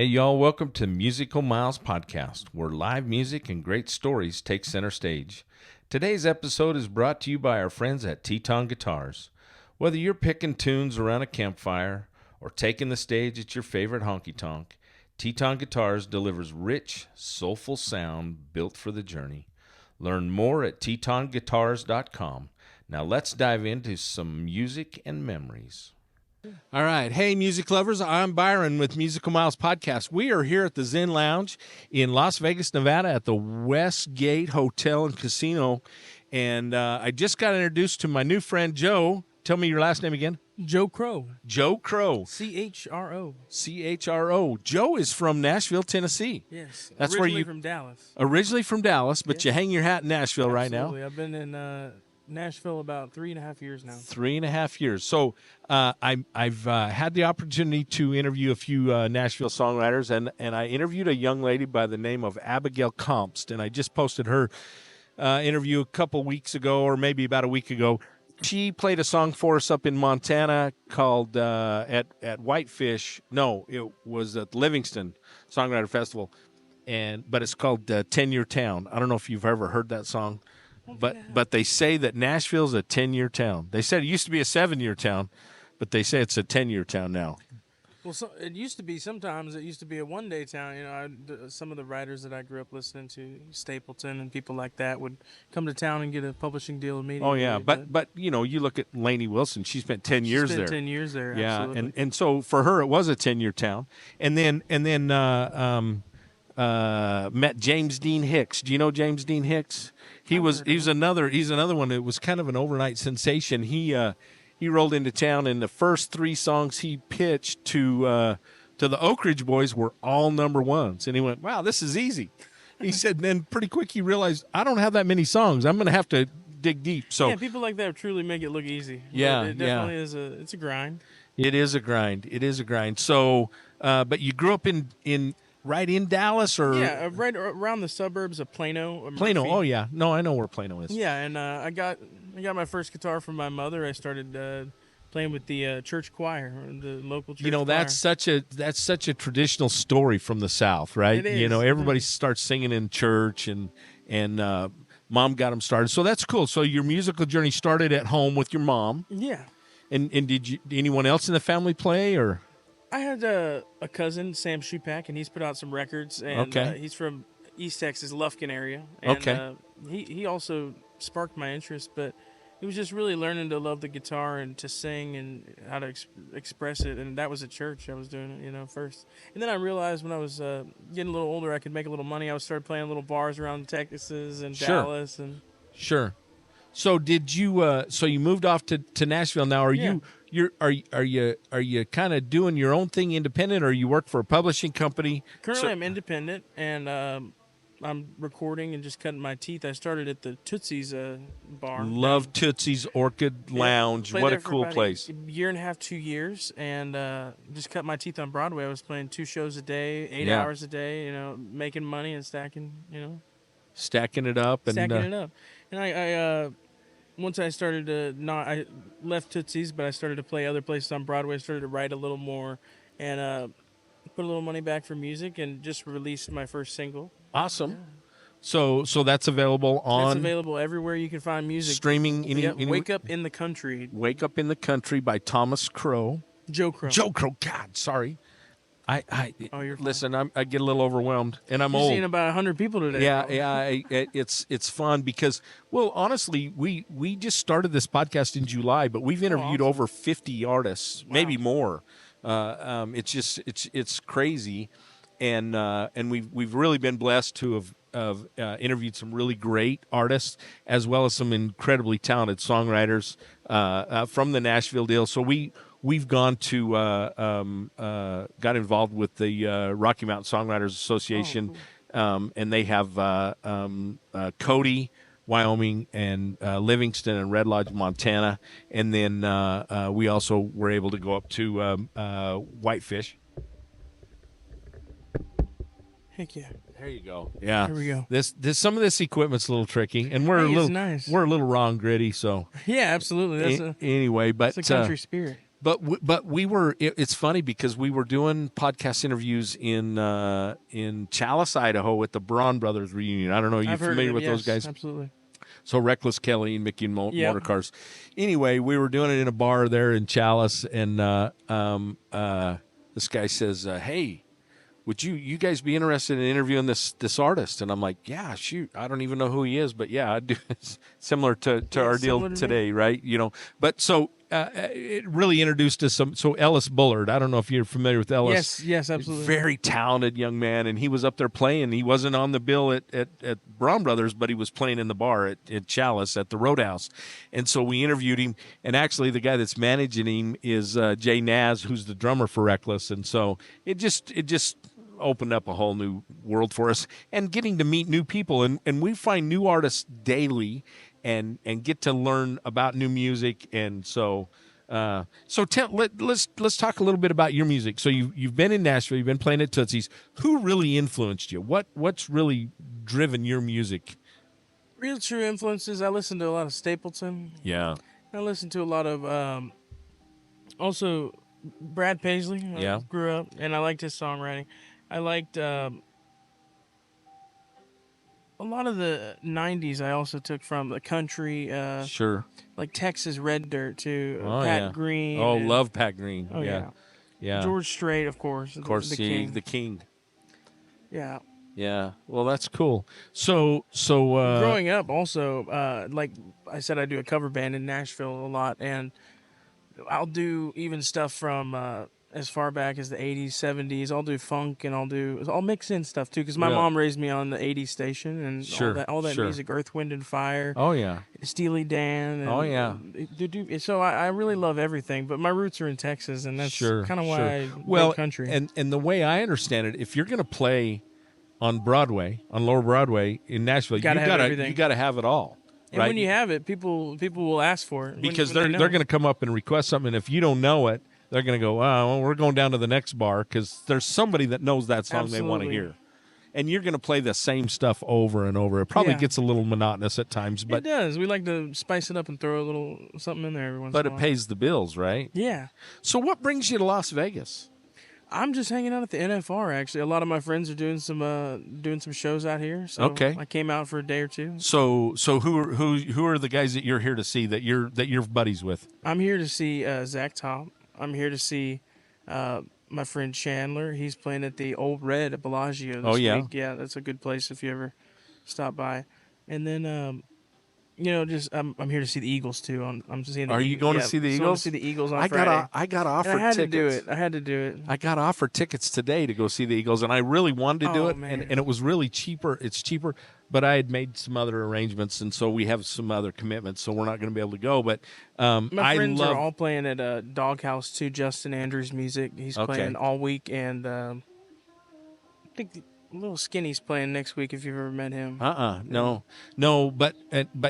Hey, y'all, welcome to Musical Miles Podcast, where live music and great stories take center stage. Today's episode is brought to you by our friends at TETON Guitars. Whether you're picking tunes around a campfire or taking the stage at your favorite honky-tonk, TETON Guitars delivers rich, soulful sound built for the journey. Learn more at tetonguitars.com. Now let's dive into some music and memories. All right. Hey, music lovers. I'm Byron with Musical Miles Podcast. We are here at the Zen Lounge in Las Vegas, Nevada at the Westgate Hotel and Casino. And I just got introduced to my new friend, Joe. Tell me your last name again. Joe Chro. Joe Chro. C-H-R-O. C-H-R-O. Joe is from Nashville, Tennessee. Yes. That's originally where you from Dallas. Originally from Dallas, but Yes. you hang your hat in Nashville right now. Absolutely. I've been in Nashville about 3.5 years now. 3.5 years. So I've had the opportunity to interview a few Nashville songwriters, and I interviewed a young lady by the name of Abigail Compst, and I just posted her interview a couple weeks ago, or maybe about a week ago. She played a song for us up in Montana called at Whitefish. No, it was at Livingston Songwriter Festival, but it's called 10-Year Town. I don't know if you've ever heard that song. But they say that Nashville's a 10-year town. They said it used to be a 7-year town, but they say it's a 10-year town now. Well, it used to be sometimes. It used to be a one-day town. You know, some of the writers that I grew up listening to, Stapleton and people like that, would come to town and get a publishing deal immediately. Oh yeah, but you know, you look at Lainey Wilson. She spent 10 years there. 10 years there. Yeah, absolutely. and so for her, it was a 10-year town. And then met James Dean Hicks. Do you know James Dean Hicks? He's another one that was kind of an overnight sensation. He rolled into town, and the first 3 songs he pitched to the Oak Ridge Boys were all number ones. And he went, "Wow, this is easy." He said, then pretty quick he realized, I don't have that many songs. I'm going to have to dig deep. So yeah, people like that truly make it look easy. Yeah, it definitely is it's a grind. It is a grind. So, but you grew up in right in Dallas, or right around the suburbs of Plano. Plano. Murphy. Oh yeah, no, I know where Plano is. Yeah, and I got my first guitar from my mother. I started playing with the church choir, the local church. You know, choir. that's such a traditional story from the South, right? It is. You know, everybody starts singing in church, and mom got them started. So that's cool. So your musical journey started at home with your mom. Yeah. And did anyone else in the family play, or? I had a cousin, Sam Shupak, and he's put out some records. And Okay. he's from East Texas, Lufkin area. And, Okay. He also sparked my interest, but it was just really learning to love the guitar and to sing and how to express it. And that was at church. I was doing it, first. And then I realized when I was getting a little older, I could make a little money. I started playing little bars around Texas and Sure. Dallas. And Sure. So did you? So you moved off to Nashville. Now, are you kind of doing your own thing independent, or you work for a publishing company? currently I'm independent, and I'm recording and just cutting my teeth. I started at the Tootsies bar. Love Tootsies Orchid Lounge. Played What a there for cool about place. A year and a half, 2 years, and just cut my teeth on Broadway. I was playing 2 shows a day, 8 Yeah. hours a day, making money and stacking Stacking it up. it up. And I once I started to I left Tootsies, but I started to play other places on Broadway. I started to write a little more and put a little money back for music, and just released my first single. Awesome. So that's available on. It's available everywhere you can find music. Streaming. Wake Up in the Country. Wake Up in the Country by Thomas Chro. Joe Chro. Joe Chro. God, sorry. Oh, you're fine. Listen. I get a little overwhelmed, and I'm You're old. seeing about 100 people today. Yeah. It's fun because, well, honestly, we just started this podcast in July, but we've interviewed awesome. over 50 artists, maybe more. It's crazy, and we've really been blessed to have interviewed some really great artists, as well as some incredibly talented songwriters from the Nashville deal. So we've gone to got involved with the Rocky Mountain Songwriters Association, and they have Cody, Wyoming, and Livingston and Red Lodge, Montana, and then we also were able to go up to Whitefish. Heck yeah. There you go. Yeah. There we go. This some of this equipment's a little tricky, and we're It's nice. we're a little raw and gritty. So Yeah, absolutely. That's anyway, but a country spirit. But we were. It's funny because we were doing podcast interviews in Chalice, Idaho, at the Braun Brothers reunion. I don't know. Are you I've heard of familiar them, with those yes, guys? absolutely. So Reckless Kelly and Mickey and Yep. Motor Cars. Anyway, we were doing it in a bar there in Chalice, and this guy says, "Hey, would you guys be interested in interviewing this artist?" And I'm like, "Yeah, shoot, I don't even know who he is, but yeah, I do." It's similar to our deal similar to today, right? But so it really introduced us some. So Ellis Bullard, I don't know if you're familiar with Ellis. Yes, absolutely. Very talented young man, and he was up there playing. He wasn't on the bill at Braun Brothers, but he was playing in the bar at Chalice at the Roadhouse. And so we interviewed him, and actually the guy that's managing him is Jay Naz, who's the drummer for Reckless. And so it just opened up a whole new world for us, and getting to meet new people, and we find new artists daily and get to learn about new music. And so let's talk a little bit about your music. So you've been in Nashville, you've been playing at Tootsies. Who really influenced you? What's really driven your music? Real true influences. I listen to a lot of Stapleton. Yeah. I listen to a lot of also Brad Paisley. I grew up, and I liked his songwriting. I liked a lot of the 90s. I also took from the country, Sure. like Texas Red Dirt too. Oh, Pat yeah. Green. Oh, and- love Pat Green. Oh yeah. Yeah. George Strait, of course. Of course, the king. the king. Yeah. Yeah. Well, that's cool. So Growing up, also, like I said, I do a cover band in Nashville a lot, and I'll do even stuff from as far back as the 80s, 70s. I'll do funk, and I'll mix in stuff too, because my Yeah. mom raised me on the 80s station, and Sure, all that sure. music, Earth, Wind, and Fire, Oh yeah. Steely Dan. And, Oh, yeah. So I really love everything, but my roots are in Texas, and that's Sure, kind of why sure. I Well, love country. and the way I understand it, if you're going to play on Broadway, on Lower Broadway in Nashville, you Gotta have everything. you got to have it all. And right? when you have it, people will ask for it Because when they're going to come up and request something, and if you don't know it, they're going to go, "Oh, well, we're going down to the next bar," because there's somebody that knows that song they want to Absolutely. hear. And you're going to play the same stuff over and over. It probably Yeah. gets a little monotonous at times, It but does. We like to spice it up and throw a little something in there every once in a it while. pays the bills, right? Yeah. So what brings you to Las Vegas? I'm just hanging out at the NFR, actually. A lot of my friends are doing some shows out here. So Okay. I came out for a day or two. So who are the guys that you're here to see that you're buddies with? I'm here to see Zach Top. I'm here to see my friend Chandler. He's playing at the Old Red at Bellagio this yeah? week. Yeah, that's a good place if you ever stop by. And then I'm here to see the Eagles too. I'm seeing. Are you going to see the So I'm Eagles? to see the Eagles on I Friday. got offered And I had tickets. to do it. I had to do it. I got offered tickets today to go see the Eagles, and I really wanted to do Oh, it, man. and it was really cheaper. It's cheaper, but I had made some other arrangements, and so we have some other commitments, so we're not going to be able to go. But My friends love. are all playing at Doghouse too. Justin Andrews music. He's Okay. playing all week, and I think Little Skinny's playing next week. If you've ever met him. No. But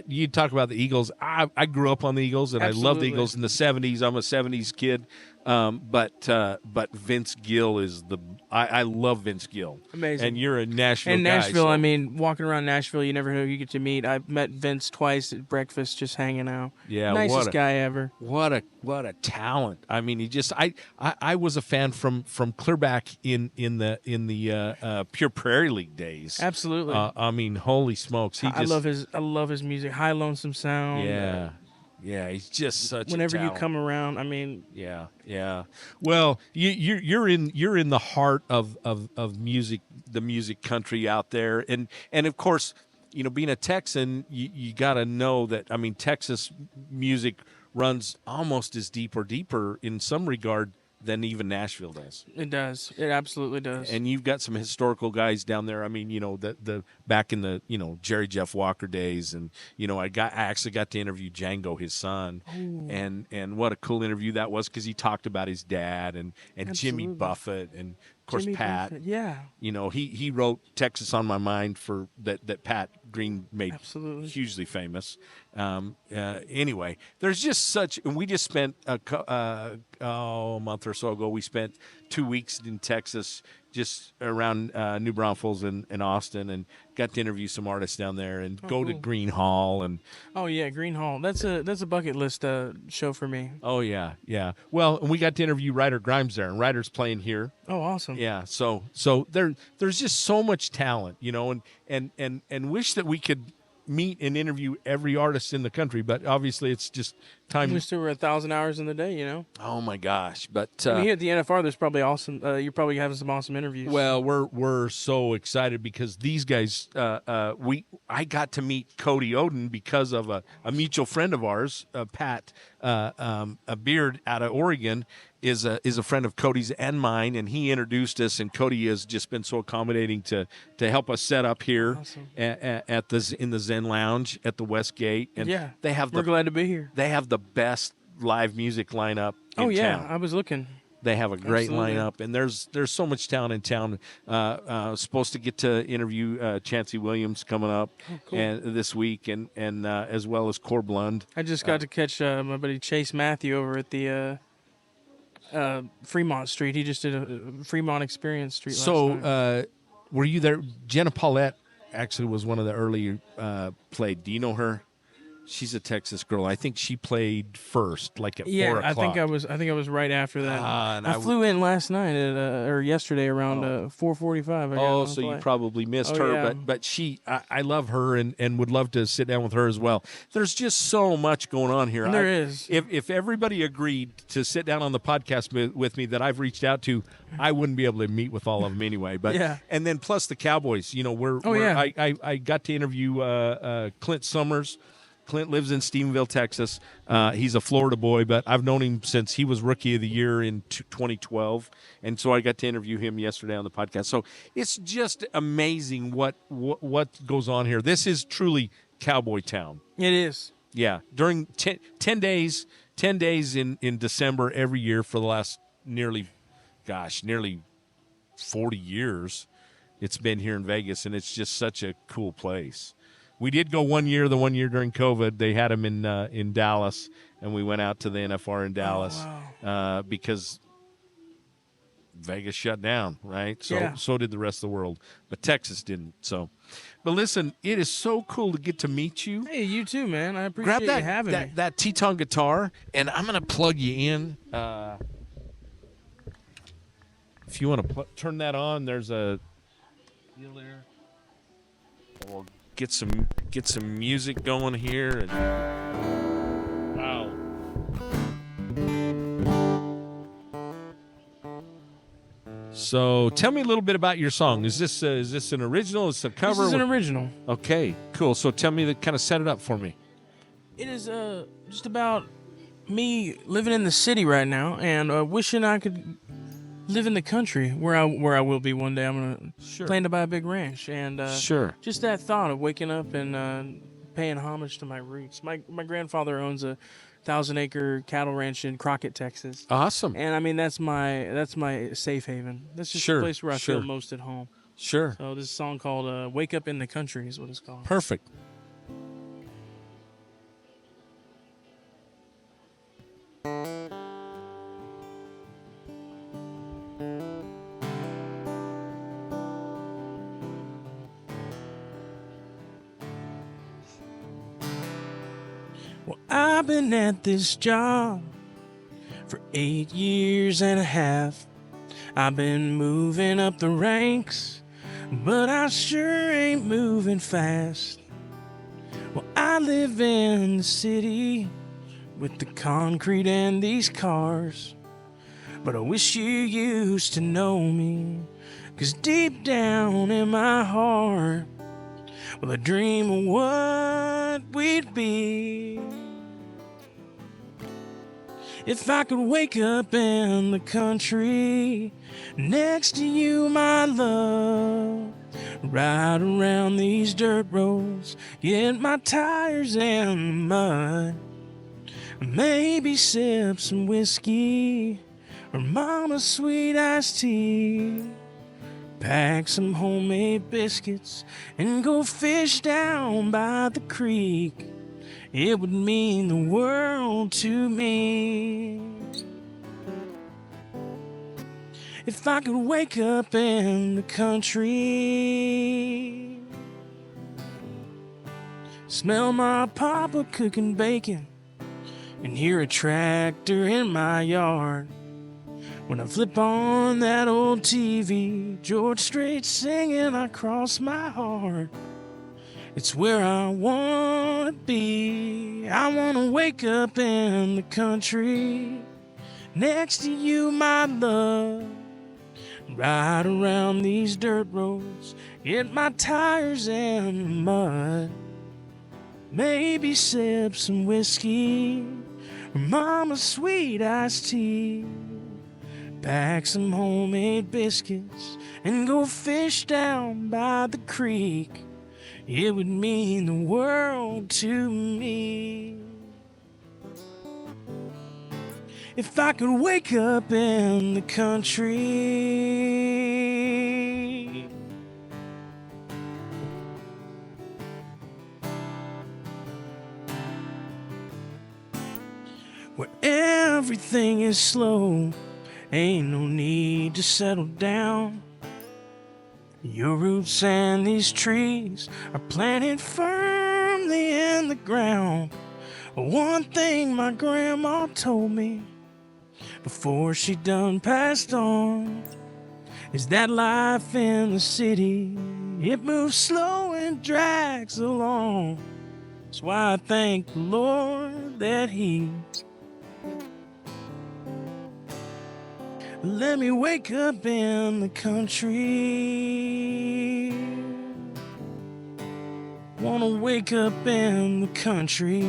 you talk about the Eagles. I grew up on the Eagles, and I loved the Absolutely. Eagles in the '70s. I'm a '70s kid. But Vince Gill is I love Vince Gill. Amazing. And you're a Nashville And guy, Nashville, so- I mean, walking around Nashville, you never know who you get to meet. I've met Vince twice at breakfast, just hanging out. Yeah, Nicest guy ever. What a talent! I mean, he just I was a fan from clear back in the Pure Prairie League days. Absolutely. I mean, holy smokes! I love his music. High Lonesome Sound. Yeah, he's just such. Whenever a you talent. come around, I mean, Yeah. Well, you're in the heart of music, the music country out there, and of course, being a Texan, you got to know that. I mean, Texas music runs almost as deep or deeper in some regard than even Nashville does. it does. It absolutely does. And you've got some historical guys down there. I mean, the back in the Jerry Jeff Walker days, and I actually got to interview Django, his son, and what a cool interview that was, because he talked about his dad and Jimmy Absolutely. Buffett, and of course Jimmy Pat. Buffett, yeah. He wrote Texas on My Mind for that Pat Green made Absolutely. hugely famous. Anyway, there's just such, and we just spent a month or so ago. We spent 2 weeks in Texas, just around New Braunfels and Austin, and got to interview some artists down there, and go to cool. Green Hall, and Oh yeah, Green Hall. That's a bucket list show for me. oh yeah. Well, and we got to interview Ryder Grimes there, and Ryder's playing here. Oh, awesome. Yeah, so there's just so much talent, and wish that we could meet and interview every artist in the country, but obviously it's just I time. wish there were 1,000 hours in the day. Oh my gosh! But I mean, here at the NFR, there's probably awesome. You're probably having some awesome interviews. well, we're so excited because these guys. I got to meet Cody Oden because of a mutual friend of ours, Pat, a Beard out of Oregon. Is a friend of Cody's and mine, and he introduced us. And Cody has just been so accommodating to help us set up here Awesome. in the Zen Lounge at the Westgate. And yeah, they have we're glad to be here. they have the best live music lineup in Oh yeah, town. I was looking. They have a great Absolutely. lineup, and there's so much talent in town. Supposed to get to interview Chancey Williams coming up cool. and this week, and as well as Corblund. I just got to catch my buddy Chase Matthew over at the Fremont Street. He just did a Fremont Experience Street last night. So, were you there? Jenna Paulette actually was one of the early played. Do you know her? She's a Texas girl. I think she played first, like at 4 o'clock. I think I was right after that. And I flew in last night or yesterday around 4:45. Oh, so you probably missed her, yeah. but I love her and would love to sit down with her as well. There's just so much going on here. There is. If everybody agreed to sit down on the podcast with me that I've reached out to, I wouldn't be able to meet with all of them anyway. But yeah. And then plus the Cowboys. I got to interview Clint Summers. Clint lives in Stephenville, Texas. He's a Florida boy, but I've known him since he was Rookie of the Year in 2012, and so I got to interview him yesterday on the podcast. So it's just amazing what goes on here. This is truly Cowboy Town. It is. Yeah, during 10 days in December every year for the last nearly 40 years, it's been here in Vegas, and it's just such a cool place. We did go the one year during COVID. They had him in Dallas, and we went out to the NFR in Dallas because Vegas shut down, right? So did the rest of the world, but Texas didn't. So, but listen, it is so cool to get to meet you. Hey, you too, man. I appreciate you having me. That TETON guitar, and I'm gonna plug you in. If you want to turn that on, there's a deal there. We'll get some music going here. And wow. So tell me a little bit about your song. Is this an original? Is it a cover? This is an original. Okay, cool. So tell me, kind of set it up for me. It is just about me living in the city right now and wishing I could live in the country where I will be one day. I'm gonna plan to buy a big ranch and just that thought of waking up and paying homage to my roots. My grandfather owns a 1,000-acre cattle ranch in Crockett, Texas. Awesome. And I mean that's my safe haven. That's just the place where I feel most at home. Sure. So this song called "Wake Up in the Country" is what it's called. Perfect. Well, I've been at this job for 8 years and a half. I've been moving up the ranks, but I sure ain't moving fast. Well, I live in the city with the concrete and these cars, but I wish you used to know me, 'cause deep down in my heart, well, I dream of what we'd be if I could wake up in the country next to you, my love. Ride around these dirt roads, get my tires in the mud, maybe sip some whiskey or mama's sweet iced tea. Pack some homemade biscuits and go fish down by the creek. It would mean the world to me If I could wake up in the country, smell my papa cooking bacon, and hear a tractor in my yard. When I flip on that old TV, George Strait singing, I cross my heart. It's where I wanna be. I wanna wake up in the country, next to you, my love. Ride around these dirt roads, get my tires in the mud. Maybe sip some whiskey or mama's sweet iced tea. Pack some homemade biscuits and go fish down by the creek. It would mean the world to me if I could wake up in the country. Where everything is slow, ain't no need to settle down. Your roots and these trees are planted firmly in the ground. One thing my grandma told me before she done passed on is that life in the city, it moves slow and drags along. That's why I thank the Lord that He let me wake up in the country. Wanna wake up in the country.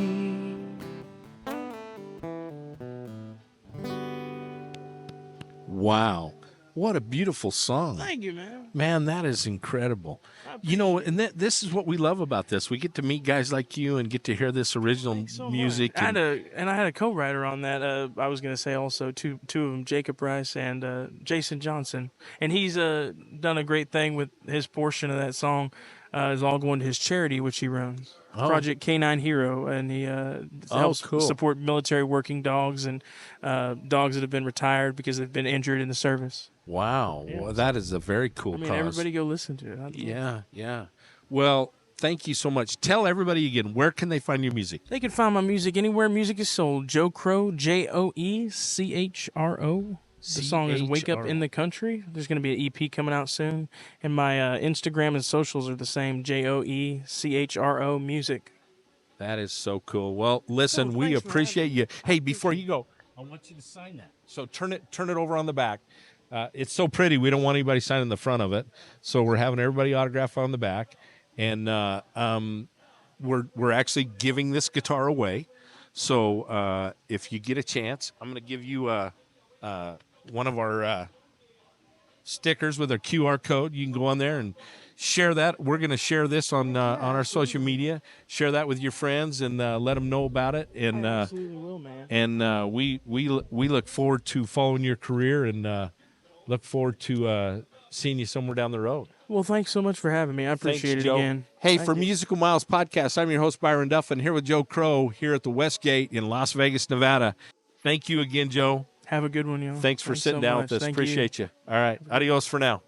Wow. What a beautiful song. Thank you, man. Man, that is incredible. You know, and this is what we love about this. We get to meet guys like you and get to hear this original music. I had a co-writer on that. I was going to say also two of them, Jacob Rice and Jason Johnson. And he's done a great thing with his portion of that song. Is all going to his charity, which he runs. Project K9 Hero, and he helps support military working dogs and dogs that have been retired because they've been injured in the service. Wow. Yeah. Well, that is a very cool cause. Everybody go listen to it. Yeah. Well, thank you so much. Tell everybody again, where can they find your music? They can find my music anywhere music is sold. Joe Chro, Joechro. The song is Wake Up in the Country. There's going to be an EP coming out soon. And my Instagram and socials are the same, Joechro music. That is so cool. Well, listen, we appreciate you. Hey, before you go, I want you to sign that. So turn it over on the back. It's so pretty. We don't want anybody signing the front of it. So we're having everybody autograph on the back. And we're actually giving this guitar away. So if you get a chance, I'm going to give you one of our stickers with our QR code. You can go on there and share that. We're going to share this on our social media. Share that with your friends and let them know about it. And I absolutely will, man. And we look forward to following your career and look forward to seeing you somewhere down the road. Well, thanks so much for having me. I appreciate it again. Hey, for Musical Miles Podcast, I'm your host, Byron Duffin, here with Joe Chro here at the Westgate in Las Vegas, Nevada. Thank you again, Joe. Have a good one, yo. Thanks for sitting down with us. Appreciate you. All right. Adios for now.